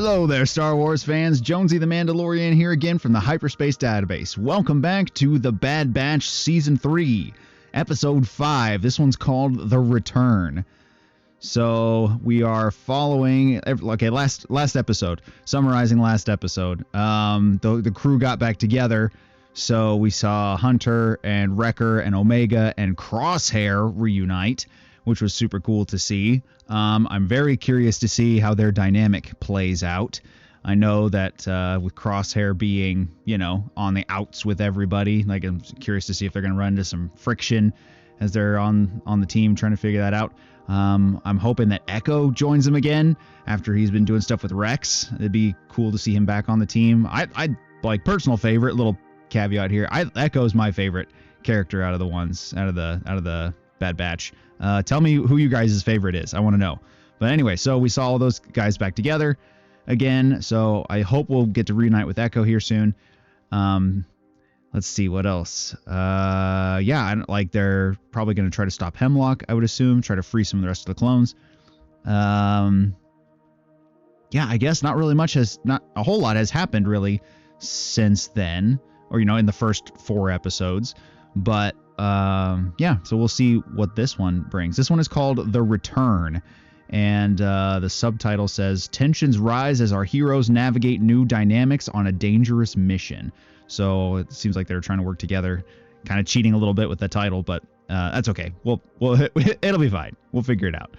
Hello there, Star Wars fans. Jonesy the Mandalorian here again from the Hyperspace Database. Welcome back to The Bad Batch Season 3, Episode 5. This one's called The Return. So, we are following... Okay, last episode. Summarizing last episode. The crew got back together, so we saw Hunter and Wrecker and Omega and Crosshair reunite, which was super cool to see. I'm very curious to see how their dynamic plays out. I know that with Crosshair being, on the outs with everybody, like I'm curious to see if they're going to run into some friction as they're on the team trying to figure that out. I'm hoping that Echo joins them again after he's been doing stuff with Rex. It'd be cool to see him back on the team. I like personal favorite, little caveat here. Echo's my favorite character out of the Bad Batch. Tell me who you guys' favorite is. I want to know. But anyway, so we saw all those guys back together again. So I hope we'll get to reunite with Echo here soon. Let's see what else. They're probably going to try to stop Hemlock, I would assume. Try to free some of the rest of the clones. I guess not a whole lot has happened really since then. Or, in the first 4 episodes. But so we'll see what this one brings. This one is called The Return, and the subtitle says, tensions rise as our heroes navigate new dynamics on a dangerous mission. So it seems like they're trying to work together, kind of cheating a little bit with the title, but that's okay. Well, it'll be fine. We'll figure it out.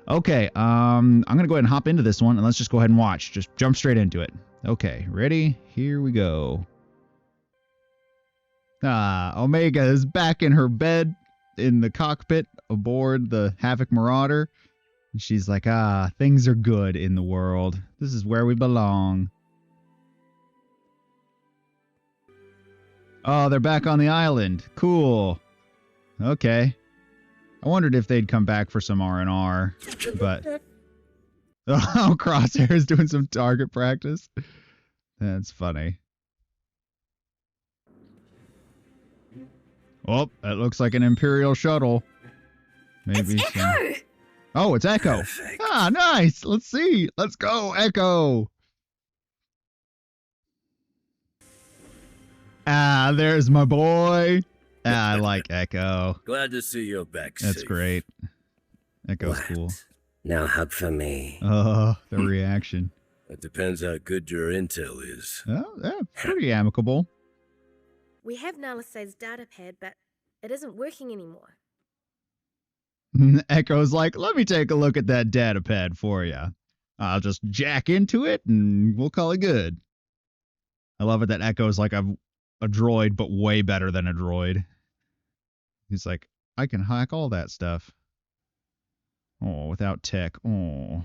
Okay, I'm going to go ahead and hop into this one, and let's just go ahead and watch. Just jump straight into it. Okay, ready? Here we go. Omega is back in her bed in the cockpit aboard the Havoc Marauder. And she's like, things are good in the world. This is where we belong. Oh, they're back on the island. Cool. Okay. I wondered if they'd come back for some R&R, but... Oh, Crosshair is doing some target practice. That's funny. Oh, that looks like an Imperial shuttle. Maybe it's Echo! Oh, it's Echo. Perfect. Nice. Let's see. Let's go, Echo. There's my boy. I like Echo. Glad to see you back. That's safe. great. Echo's What? cool. Now hug for me. Oh, the reaction. It depends how good your intel is. Oh, yeah, pretty amicable. We have Nalisay's data pad, but it isn't working anymore. Echo's like, let me take a look at that data pad for you. I'll just jack into it and we'll call it good. I love it that Echo's like a droid, but way better than a droid. He's like, I can hack all that stuff. Oh, without tech. Oh.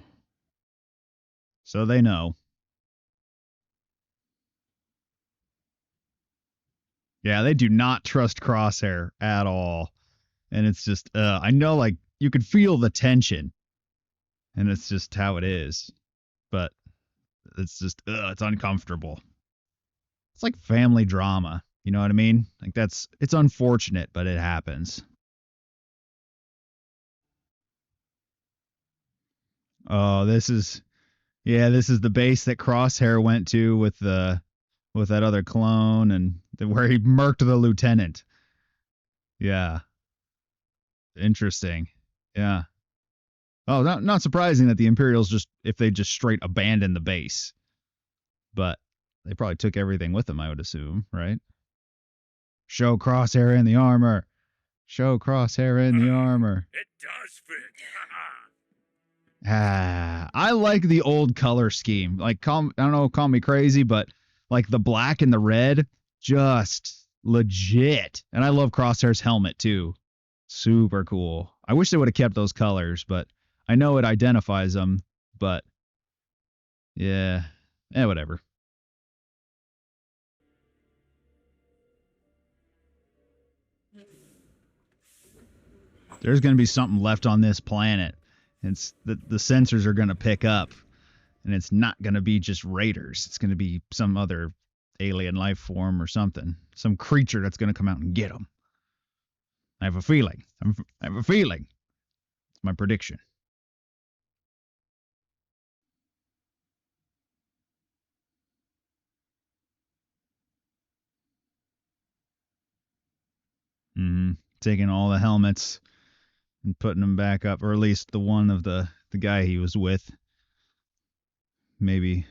So they know. Yeah, they do not trust Crosshair at all. And it's just, I know, like, you could feel the tension. And it's just how it is. But it's just, it's uncomfortable. It's like family drama. You know what I mean? Like, it's unfortunate, but it happens. Oh, this is the base that Crosshair went to with that other clone and where he murked the lieutenant. Yeah. Interesting. Yeah. Oh, not surprising that the Imperials if they just straight abandoned the base. But they probably took everything with them, I would assume, right? Show Crosshair in the armor. Show Crosshair in the armor. It does fit. I like the old color scheme. Like, I don't know, call me crazy, but like the black and the red, just legit. And I love Crosshair's helmet too. Super cool. I wish they would have kept those colors, but I know it identifies them. But yeah, whatever. There's going to be something left on this planet. It's the sensors are going to pick up, and it's not going to be just raiders. It's going to be some other alien life form or something, some creature that's going to come out and get them. I have a feeling. I have a feeling. It's my prediction. taking all the helmets and putting them back up, or at least the one of the guy he was with. Maybe,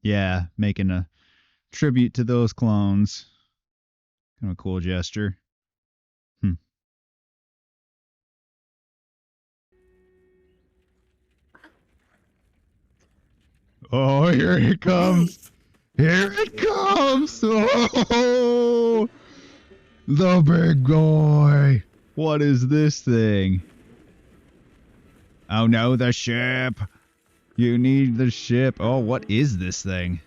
yeah, making a tribute to those clones. Kind of a cool gesture. Oh, here it comes. Here it comes. Oh, the big boy. What is this thing? Oh no, the ship. You need the ship. Oh, what is this thing?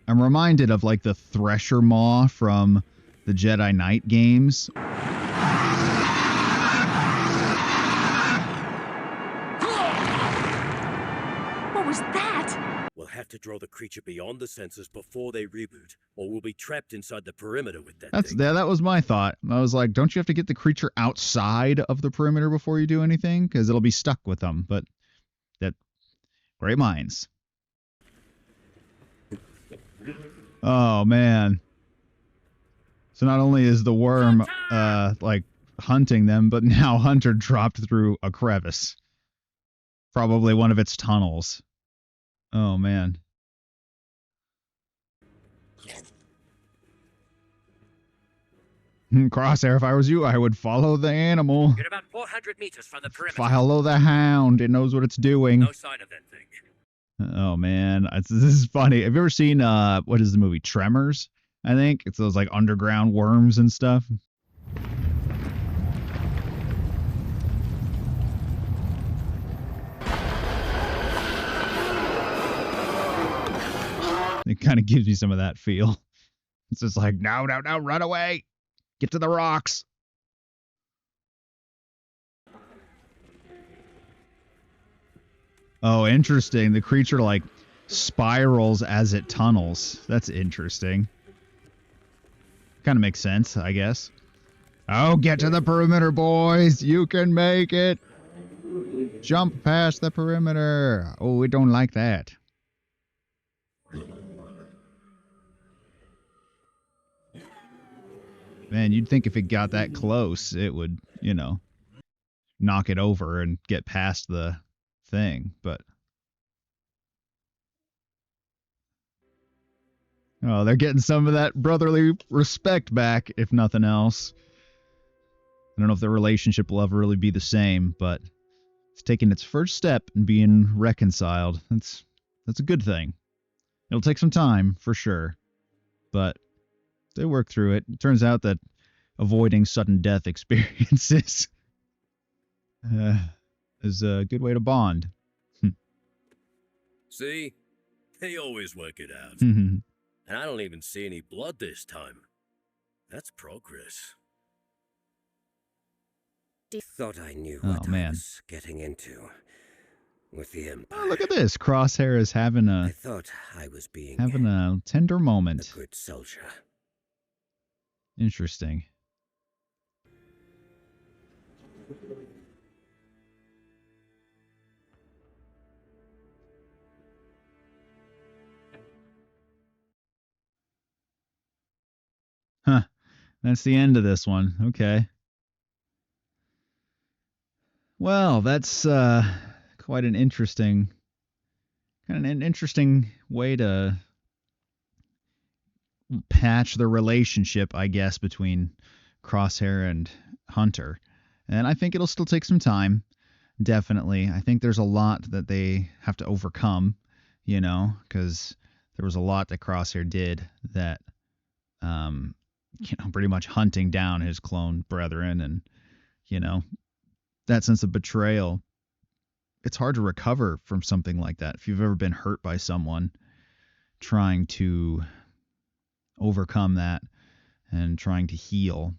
I'm reminded of like the Thresher Maw from the Jedi Knight games. What was that? We'll have to draw the creature beyond the sensors before they reboot, or we'll be trapped inside the perimeter with that thing. That was my thought. I was like, don't you have to get the creature outside of the perimeter before you do anything? Because it'll be stuck with them. But that, great minds. Oh man. So not only is the worm like hunting them, but now Hunter dropped through a crevice. Probably one of its tunnels. Oh man. Crosshair, if I was you, I would follow the animal. You're about 400 meters from the perimeter. Follow the hound. It knows what it's doing. No sign of that thing. Oh man, this is funny. Have you ever seen what is the movie Tremors? I think it's those like underground worms and stuff. It kind of gives me some of that feel. It's just like, no, run away. Get to the rocks. Oh, interesting. The creature, like, spirals as it tunnels. That's interesting. Kind of makes sense, I guess. Oh, get to the perimeter, boys. You can make it. Jump past the perimeter. Oh, we don't like that. Man, you'd think if it got that close, it would, you know, knock it over and get past the thing, but oh, they're getting some of that brotherly respect back, if nothing else. I don't know if their relationship will ever really be the same, but it's taking its first step in being reconciled. That's a good thing. It'll take some time, for sure, but they work through it. It turns out that avoiding sudden death experiences is a good way to bond. See? They always work it out. Mhm. And I don't even see any blood this time. That's progress. Thought I knew what I was getting into with the Empire. Oh, look at this. Crosshair is having I thought I was being a tender moment. a good soldier. Interesting. Huh. That's the end of this one. Okay. Well, that's quite an interesting way to patch the relationship, I guess, between Crosshair and Hunter. And I think it'll still take some time. Definitely. I think there's a lot that they have to overcome, you know, because there was a lot that Crosshair did that, you know, pretty much hunting down his clone brethren and, you know, that sense of betrayal. It's hard to recover from something like that. If you've ever been hurt by someone, trying to overcome that and trying to heal,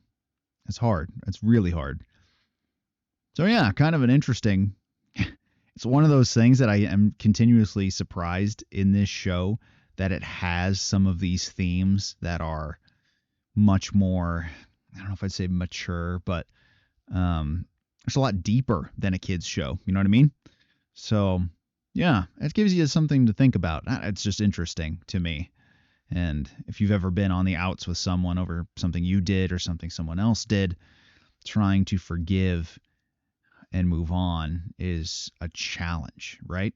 it's hard. It's really hard. So yeah, kind of an interesting, it's one of those things that I am continuously surprised in this show that it has some of these themes that are much more, I don't know if I'd say mature, but it's a lot deeper than a kid's show. You know what I mean? So yeah, it gives you something to think about. It's just interesting to me. And if you've ever been on the outs with someone over something you did or something someone else did, trying to forgive and move on is a challenge, right?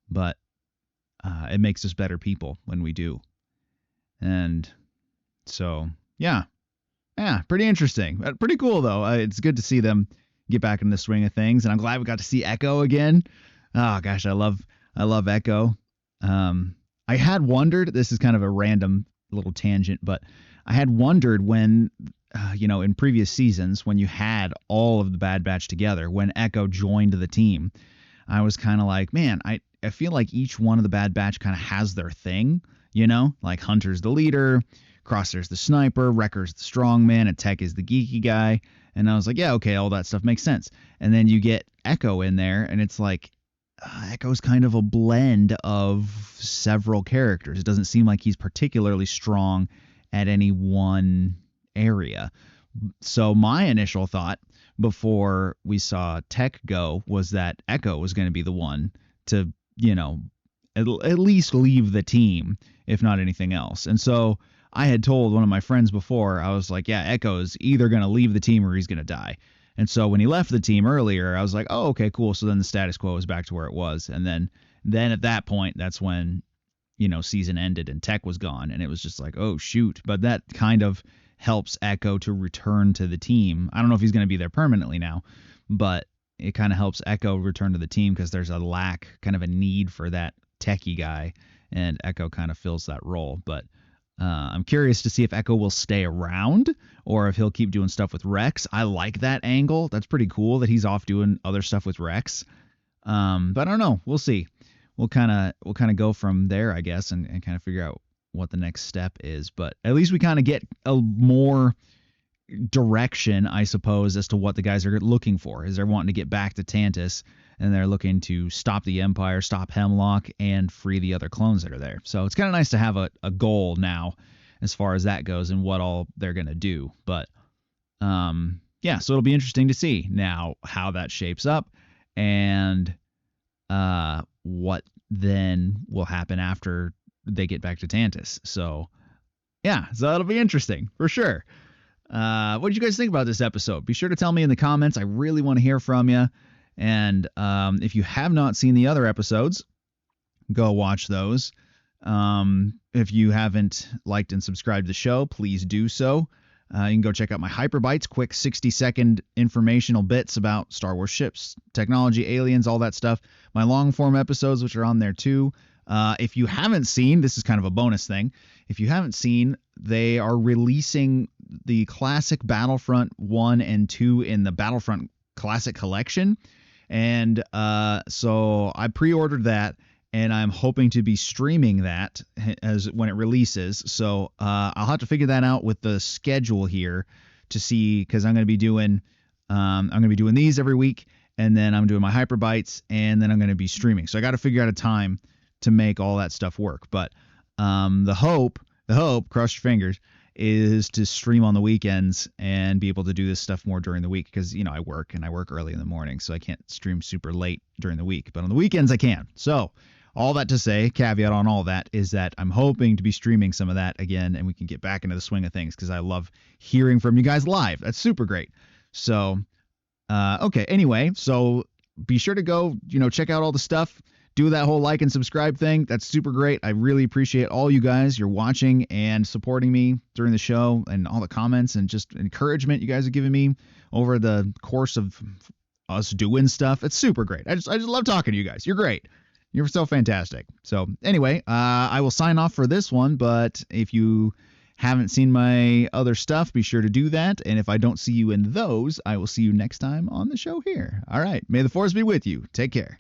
But it makes us better people when we do. And so, yeah, pretty interesting. Pretty cool, though. It's good to see them get back in the swing of things, and I'm glad we got to see Echo again. Oh, gosh, I love Echo. I had wondered, this is kind of a random little tangent, but I had wondered when, in previous seasons, when you had all of the Bad Batch together, when Echo joined the team, I was kind of like, man, I feel like each one of the Bad Batch kind of has their thing, like Hunter's the leader, Crosshair's the sniper, Wrecker's the strongman, and Tech is the geeky guy. And I was like, yeah, okay, all that stuff makes sense. And then you get Echo in there, and it's like, Echo's kind of a blend of several characters. It doesn't seem like he's particularly strong at any one area. So my initial thought before we saw Tech go was that Echo was going to be the one to, at least leave the team, if not anything else. And so I had told one of my friends before, I was like, yeah, Echo's either going to leave the team or he's going to die. And so when he left the team earlier, I was like, oh, okay, cool. So then the status quo was back to where it was. And then at that point, that's when, season ended and Tech was gone. And it was just like, oh, shoot. But that kind of helps Echo to return to the team. I don't know if he's going to be there permanently now, but it kind of helps Echo return to the team because there's a lack, kind of a need for that techie guy. And Echo kind of fills that role. But I'm curious to see if Echo will stay around or if he'll keep doing stuff with Rex. I like that angle. That's pretty cool that he's off doing other stuff with Rex. But I don't know. We'll see. We'll kind of go from there, I guess, and kind of figure out what the next step is. But at least we kind of get a more direction, I suppose, as to what the guys are looking for. Is they're wanting to get back to Tantus, and they're looking to stop the Empire, stop Hemlock, and free the other clones that are there. So it's kind of nice to have a goal now as far as that goes and what all they're going to do. But, yeah, so it'll be interesting to see now how that shapes up and what then will happen after they get back to Tantus. So, yeah, so it'll be interesting for sure. What did you guys think about this episode? Be sure to tell me in the comments. I really want to hear from you. And if you have not seen the other episodes, go watch those. If you haven't liked and subscribed to the show, please do so. You can go check out my Hyperbites, quick 60-second informational bits about Star Wars ships, technology, aliens, all that stuff. My long-form episodes, which are on there too. If you haven't seen, this is kind of a bonus thing. If you haven't seen, they are releasing the classic Battlefront 1 and 2 in the Battlefront Classic Collection. And so I pre-ordered that, and I'm hoping to be streaming that as when it releases. So I'll have to figure that out with the schedule here to see, because I'm going to be doing these every week, and then I'm doing my Hyperbites, and then I'm going to be streaming. So I got to figure out a time to make all that stuff work. But the hope, cross your fingers, is to stream on the weekends and be able to do this stuff more during the week because, I work early in the morning, so I can't stream super late during the week. But on the weekends, I can. So all that to say, caveat on all that, is that I'm hoping to be streaming some of that again, and we can get back into the swing of things because I love hearing from you guys live. That's super great. So, okay. Anyway, so be sure to go, check out all the stuff. Do that whole like and subscribe thing. That's super great. I really appreciate all you guys. You're watching and supporting me during the show and all the comments and just encouragement you guys are giving me over the course of us doing stuff. It's super great. I just love talking to you guys. You're great. You're so fantastic. So anyway, I will sign off for this one, but if you haven't seen my other stuff, be sure to do that. And if I don't see you in those, I will see you next time on the show here. All right. May the force be with you. Take care.